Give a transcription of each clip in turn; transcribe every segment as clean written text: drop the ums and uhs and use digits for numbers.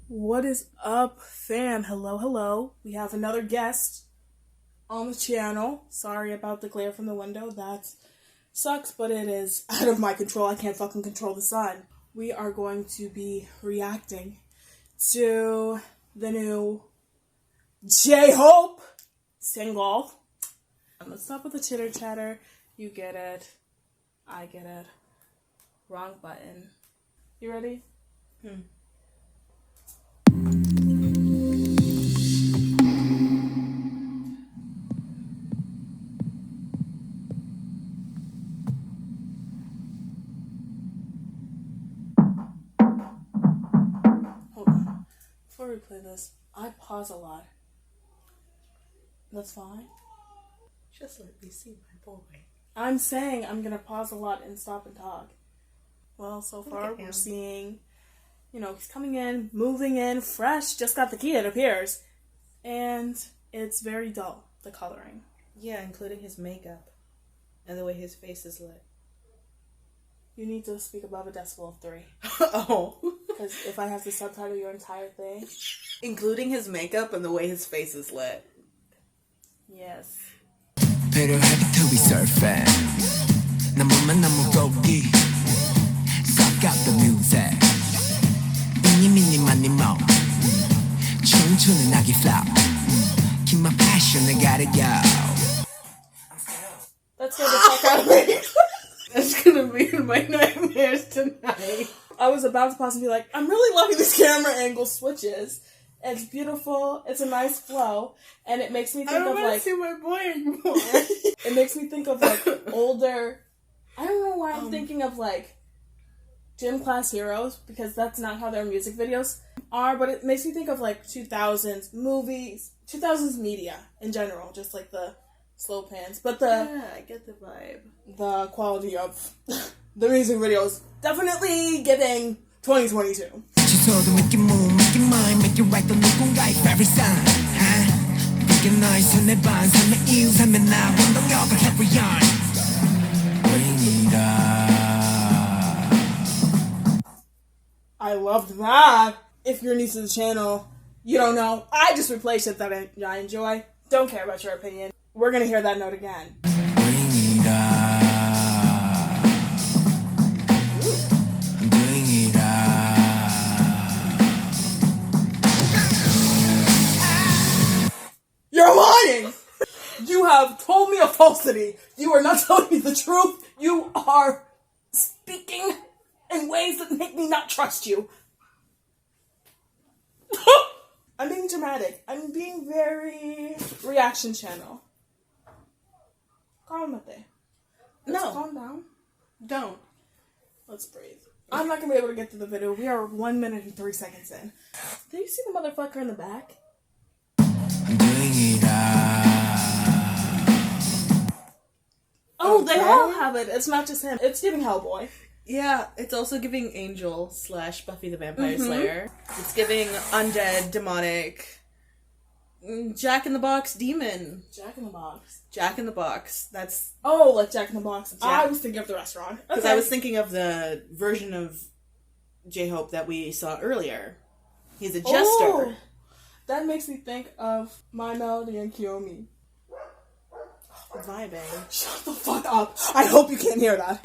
What is up, fam? Hello. We have another guest on the channel. Sorry about the glare from the window. That sucks, but it is out of my control. I can't fucking control the sun. We are going to be reacting to the new J-Hope single. Let's stop with the chitter chatter. You get it. I get it. Wrong button. You ready? Hold on. Before we play this, I pause a lot. That's fine. Just let me see my boy. I'm saying I'm gonna pause a lot and stop and talk. Well, so far at we're him. seeing, he's coming in, moving in, fresh, just got the key, it appears. And it's very dull, the coloring. Yeah, including his makeup and the way his face is lit. You need to speak above a decibel of 3. Oh. Because if I have to subtitle your entire thing. Including his makeup and the way his face is lit. Yes. Pero happy to be surfing. 나무만 나무 고기. Suck out the music. 이니 미니 마니 모. 춤추는 아기 flow. Keep my passion, I gotta go. That scared the fuck out of me. That's gonna be in my nightmares tonight. I was about to pause and be like, I'm really loving these camera angle switches. It's beautiful. It's a nice flow. And it makes me think I don't of want to like... see my boy anymore. It makes me think of like older... I don't know why I'm thinking of like gym class heroes, because that's not how their music videos are, but it makes me think of like 2000s movies, 2000s media in general, just like the slow pans. But Yeah, I get the vibe. the quality of the music videos definitely giving 2022. 지소도 make it move, make it mine, make it right. 또 누군가의 favorite sign. 그게 너의 손에 반, 삶의 이유, 삶의 나. 원동력을 carry on. Bring it up. I loved that. If you're new to the channel, you don't know. I just replay shit that I enjoy. Don't care about your opinion. We're gonna hear that note again. Bring it up. Bring it up. You're lying! You have told me a falsity. You are not telling me the truth. You are speaking in ways that make me not trust you. I'm being dramatic. I'm being very reaction channel. Calmate. Let's No. calm down. Don't. Let's breathe. I'm not gonna be able to get through the video. We are 1 minute and 3 seconds in. Do you see the motherfucker in the back? Bring it up. Oh, they Okay. all have it. It's not just him. It's giving Hellboy. Yeah, it's also giving Angel / Buffy the Vampire Slayer. It's giving undead, demonic, Jack in the Box demon. Jack in the Box. Jack in the Box. That's Oh, like Jack in the Box. Jack. I was thinking of the restaurant. because Okay. I was thinking of the version of J-Hope that we saw earlier. He's a jester. Oh, that makes me think of My Melody and Kiyomi. Vibing. Shut the fuck up. I hope you can't hear that.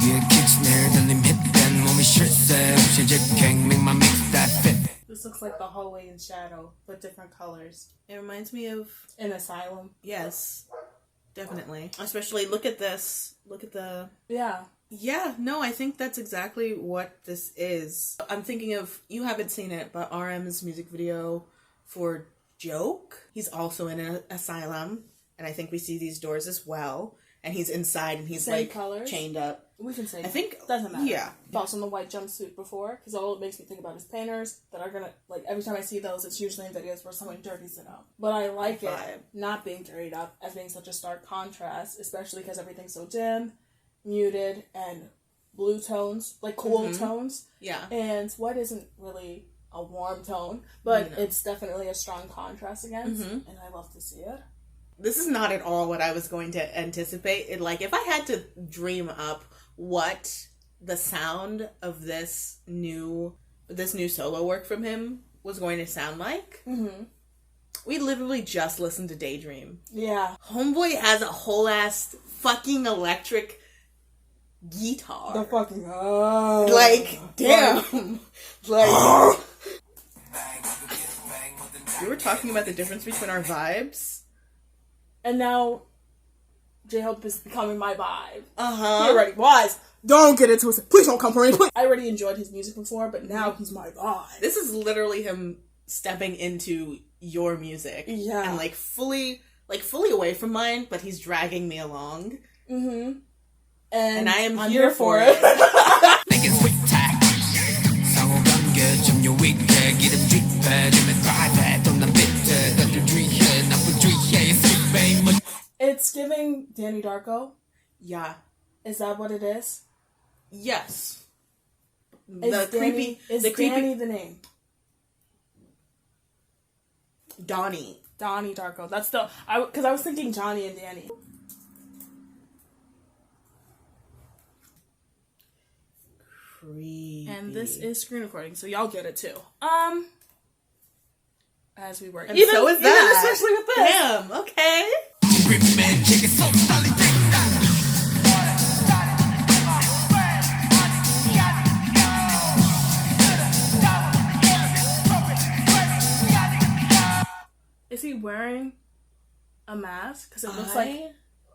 Yeah, kitchener, then them hit then mommy shirt said, she just can't make my mix that fit. This looks like the hallway in Shadow, but different colors. It reminds me of, An asylum. yes, definitely. Especially look at this. Look at the... Yeah. Yeah, no, I think that's exactly what this is. I'm thinking of, you haven't seen it, but RM's music video for Joke, he's also in an asylum, and I think we see these doors as well, and he's inside and he's Same like colors? chained up. We can say I think, doesn't matter. yeah. Thoughts on the white jumpsuit before, because all it makes me think about is painters that are gonna, like, every time I see those, it's usually in videos where someone dirties it up. But I like it Vibe. not being dirtied up as being such a stark contrast, especially because everything's so dim, muted, and blue tones, like cool tones. Yeah. And white isn't really a warm tone, but No. it's definitely a strong contrast against, and I love to see it. This is not at all what I was going to anticipate. If I had to dream up what the sound of this new solo work from him was going to sound like, we literally just listened to Daydream. Yeah. Homeboy has a whole ass fucking electric guitar. The fucking damn. We were talking about the difference between our vibes. And now J-Hope is becoming my vibe. Uh-huh. He already was. Don't get into it. Please don't come for me. Please. I already enjoyed his music before, but now he's my vibe. This is literally him stepping into your music. Yeah. And fully away from mine, but he's dragging me along. Mm-hmm. And I'm here for it. It's giving Danny Darko. Yeah. Is that what it is? Yes. Is Danny the name? Donnie Darko. That's because I was thinking Johnny and Danny. Creepy. And this is screen recording, so y'all get it too. As we work. And so is that. Especially with this. Damn, okay. Is he wearing a mask? Because it looks like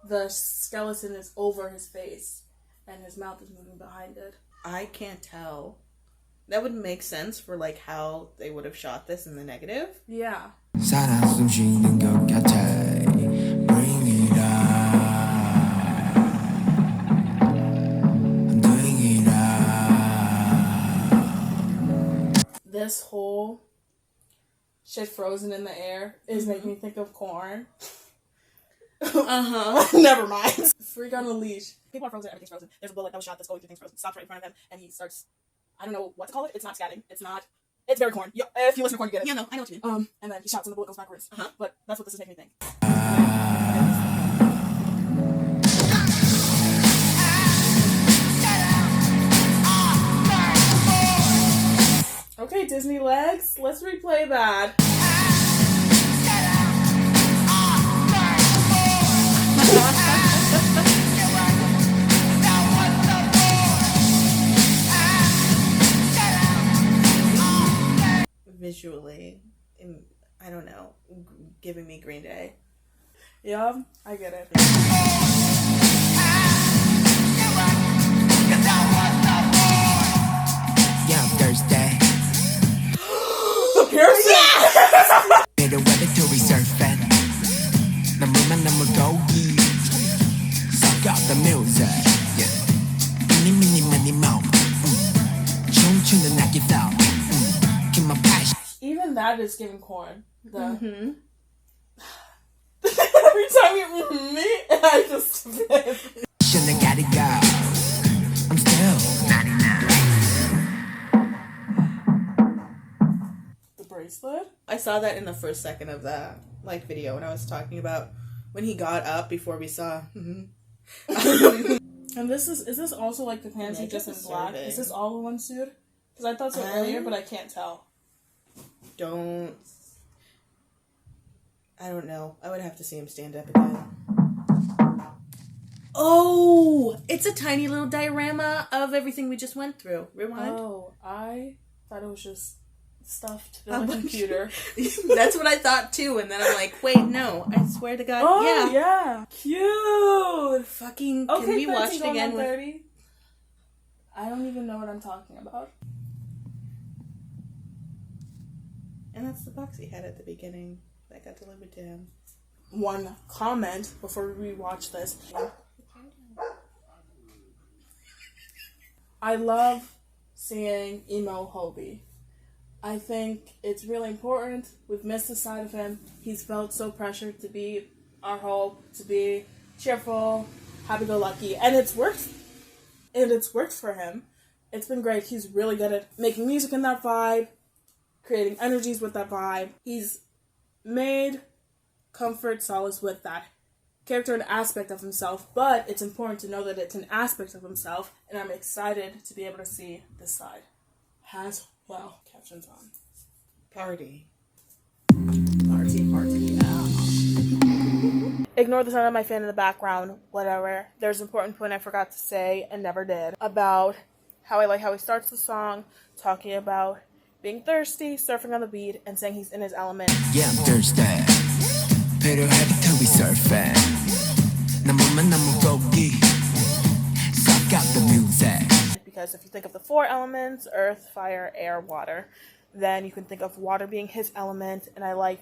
the skeleton is over his face and his mouth is moving behind it. I can't tell. That would make sense for how they would have shot this in the negative. Yeah. Bring it up. I'm doing it up. This whole shit frozen in the air is making me think of corn. Never mind. Freak on a leash. People are frozen, everything's frozen. There's a bullet that was shot that's going through things frozen. Stops right in front of him, and he starts, I don't know what to call it. It's not scatting. It's very corn. If you listen to corn, you get it. Yeah, no, I know what you mean. And then he shouts and the bullet goes backwards. But that's what this is making me think. Okay, Disney legs, let's replay that. Visually, I don't know, giving me Green Day. Yeah, I get it. Yeah, I'm Thursday. The piercing! Yeah! Better weather to resurfing. 너무만 너무 고기. Suck out the music. Yeah. Mini mini mini mo. 춤추는 낙이 flow. Keep my passion. Even that is giving corn. Every time you me, I just spit. I gotta go. I'm still 99. The bracelet? I saw that in the first second of that video when I was talking about when he got up before we saw. And this is this also the pants he just in black? Is this all in one suit? Because I thought so earlier, but I can't tell. I don't know. I would have to see him stand up again. Oh, it's a tiny little diorama of everything we just went through. Rewind. Oh, I thought it was just stuff to build a computer. That's what I thought too, and then I'm like, wait, no, I swear to God, oh, yeah. Cute! Fucking, okay, can we watch it again? 30? I don't even know what I'm talking about. And that's the box he had at the beginning that got delivered to him. One comment before we rewatch this. I love seeing emo Hobie. I think it's really important. We've missed the side of him. He's felt so pressured to be our hope, to be cheerful, happy-go-lucky, and it's worked. And it's worked for him. It's been great. He's really good at making music in that vibe, creating energies with that vibe. He's made comfort, solace with that character and aspect of himself, but it's important to know that it's an aspect of himself, and I'm excited to be able to see this side as well. Captions on. Party. Party, yeah. Ignore the sound of my fan in the background, whatever. There's an important point I forgot to say and never did about how I like how he starts the song talking about being thirsty, surfing on the beat, and saying he's in his element. Yeah, I'm thirsty. 필요해 till we surfing. 너무만 너무 고기. Suck out the music. Because if you think of the 4 elements, earth, fire, air, water, then you can think of water being his element, and I like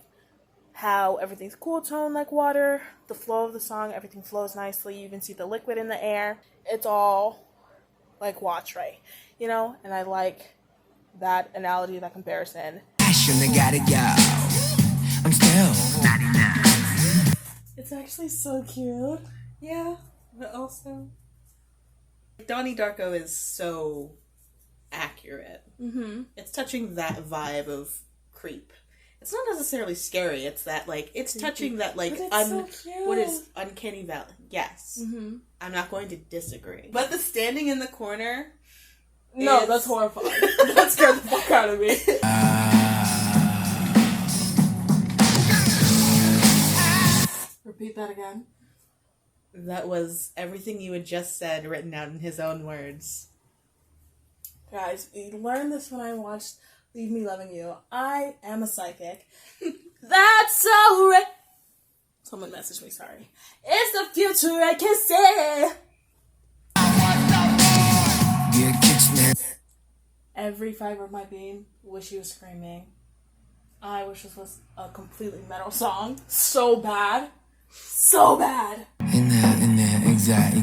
how everything's cool tone like water, the flow of the song, everything flows nicely, you can see the liquid in the air, it's all like watch right, you know, and I like that analogy, that comparison. Passion, I gotta go. I'm still 99. It's actually so cute. Yeah, but also Donnie Darko is so accurate. Mm-hmm. It's touching that vibe of creep. It's not necessarily scary. It's that like it's touching that like so cute. What is uncanny valley? Yes, I'm not going to disagree. But the standing in the corner. No, that's horrifying. That scared the fuck out of me. Repeat that again. That was everything you had just said written out in his own words. Guys, we learned this when I watched Leave Me Loving You. I am a psychic. That's so Someone messaged me, sorry. It's the future I can see. Every fiber of my being wish he was screaming. I wish this was a completely metal song. So bad. So bad. In there, exact.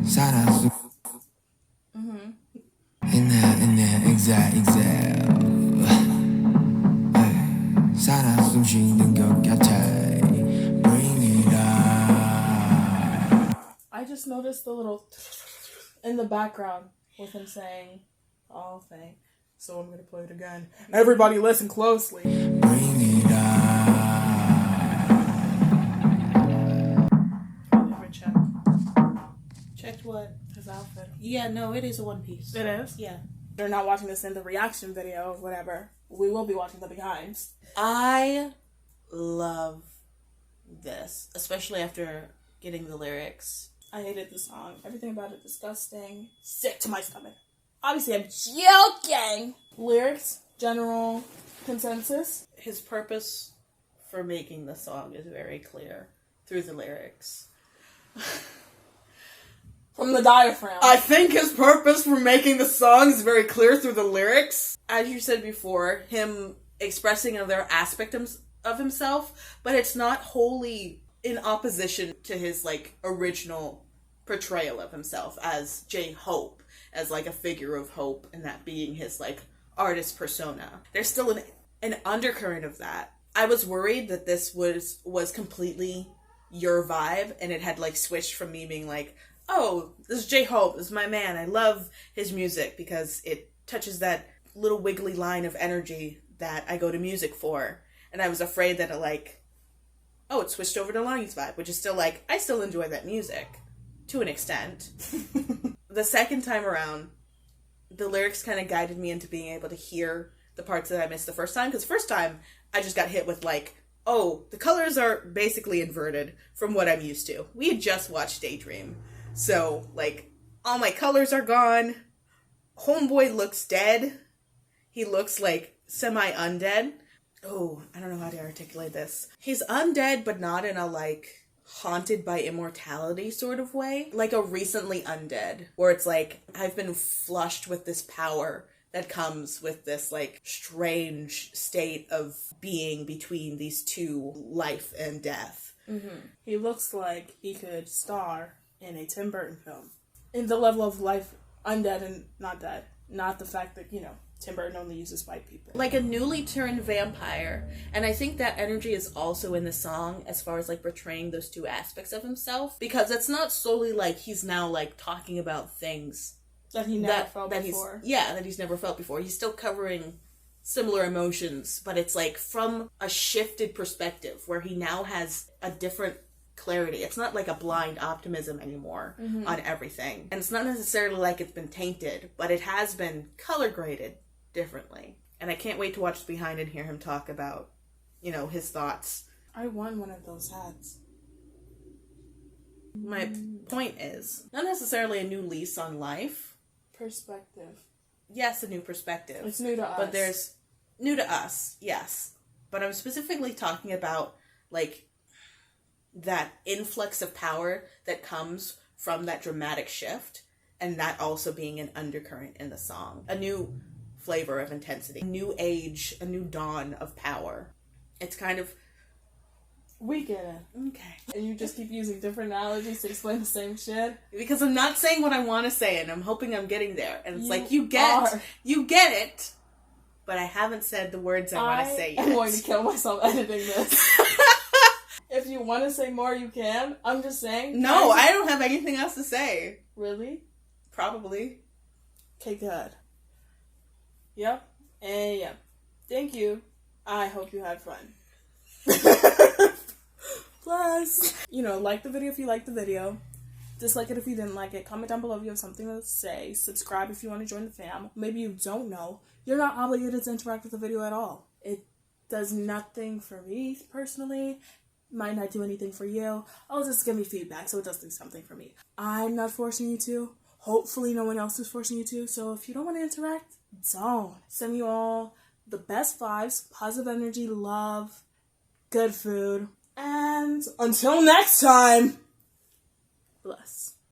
살아서. In there, exact. 살아 숨쉬는 것 같아. Bring it up. I just noticed the little in the background with him saying the all thing. So I'm gonna play it again. Everybody listen closely. Bring it up. Never checked. Checked what? His outfit. Yeah, no, it is a one piece. It is? Yeah. They're not watching this in the reaction video or whatever. We will be watching the behinds. I love this, especially after getting the lyrics. I hated the song. Everything about it disgusting. Sick to my stomach. Obviously, I'm joking. Lyrics, general consensus. His purpose for making the song is very clear through the lyrics. From the diaphragm. I think his purpose for making the song is very clear through the lyrics. As you said before, him expressing another aspect of himself, but it's not wholly in opposition to his, like, original portrayal of himself as J. Hope, as, like, a figure of hope, and that being his, like, artist persona. There's still an undercurrent of that. I was worried that this was completely your vibe, and it had, like, switched from me being like, oh, this is J. Hope, this is my man, I love his music, because it touches that little wiggly line of energy that I go to music for. And I was afraid that it switched over to Lonnie's vibe, which is still like, I still enjoy that music to an extent. The second time around, the lyrics kind of guided me into being able to hear the parts that I missed the first time, because the first time I just got hit with like, oh, the colors are basically inverted from what I'm used to. We had just watched Daydream, so like all my colors are gone. Homeboy looks dead. He looks like semi-undead. Oh, I don't know how to articulate this. He's undead, but not in a, like, haunted by immortality sort of way. Like a recently undead, where it's like, I've been flushed with this power that comes with this, like, strange state of being between these two, life and death. Mm-hmm. He looks like he could star in a Tim Burton film. In the level of life, undead and not dead. Not the fact that, Tim Burton only uses white people. Like a newly turned vampire. And I think that energy is also in the song as far as like portraying those two aspects of himself. Because it's not solely like he's now like talking about things that he never felt before. That he's never felt before. He's still covering similar emotions, but it's like from a shifted perspective where he now has a different clarity. It's not like a blind optimism anymore on everything. And it's not necessarily like it's been tainted, but it has been color graded differently. And I can't wait to watch the behind and hear him talk about, you know, his thoughts. I won one of those hats. My point is, not necessarily a new lease on life. Perspective. Yes, a new perspective. It's new to us. But there's new to us, yes. But I'm specifically talking about, like, that influx of power that comes from that dramatic shift, and that also being an undercurrent in the song. A new flavor of intensity. A new age, a new dawn of power. It's kind of... We get it. Okay. And you just keep using different analogies to explain the same shit? Because I'm not saying what I want to say, and I'm hoping I'm getting there. And it's You like, are. you get it, but I haven't said the words I want to say yet. I'm going to kill myself editing this. If you want to say more, you can. I'm just saying. No, I don't have anything else to say. Really? Probably. Okay, good. Yep. And yep. Thank you. I hope you had fun. Plus, you know, like the video if you liked the video. Dislike it if you didn't like it. Comment down below if you have something to say. Subscribe if you want to join the fam. Maybe you don't know. You're not obligated to interact with the video at all. It does nothing for me personally. Might not do anything for you. Oh, just give me feedback so it does do something for me. I'm not forcing you to. Hopefully no one else is forcing you to. So if you don't want to interact, don't. Send you all the best vibes, positive energy, love, good food. And until next time, bless.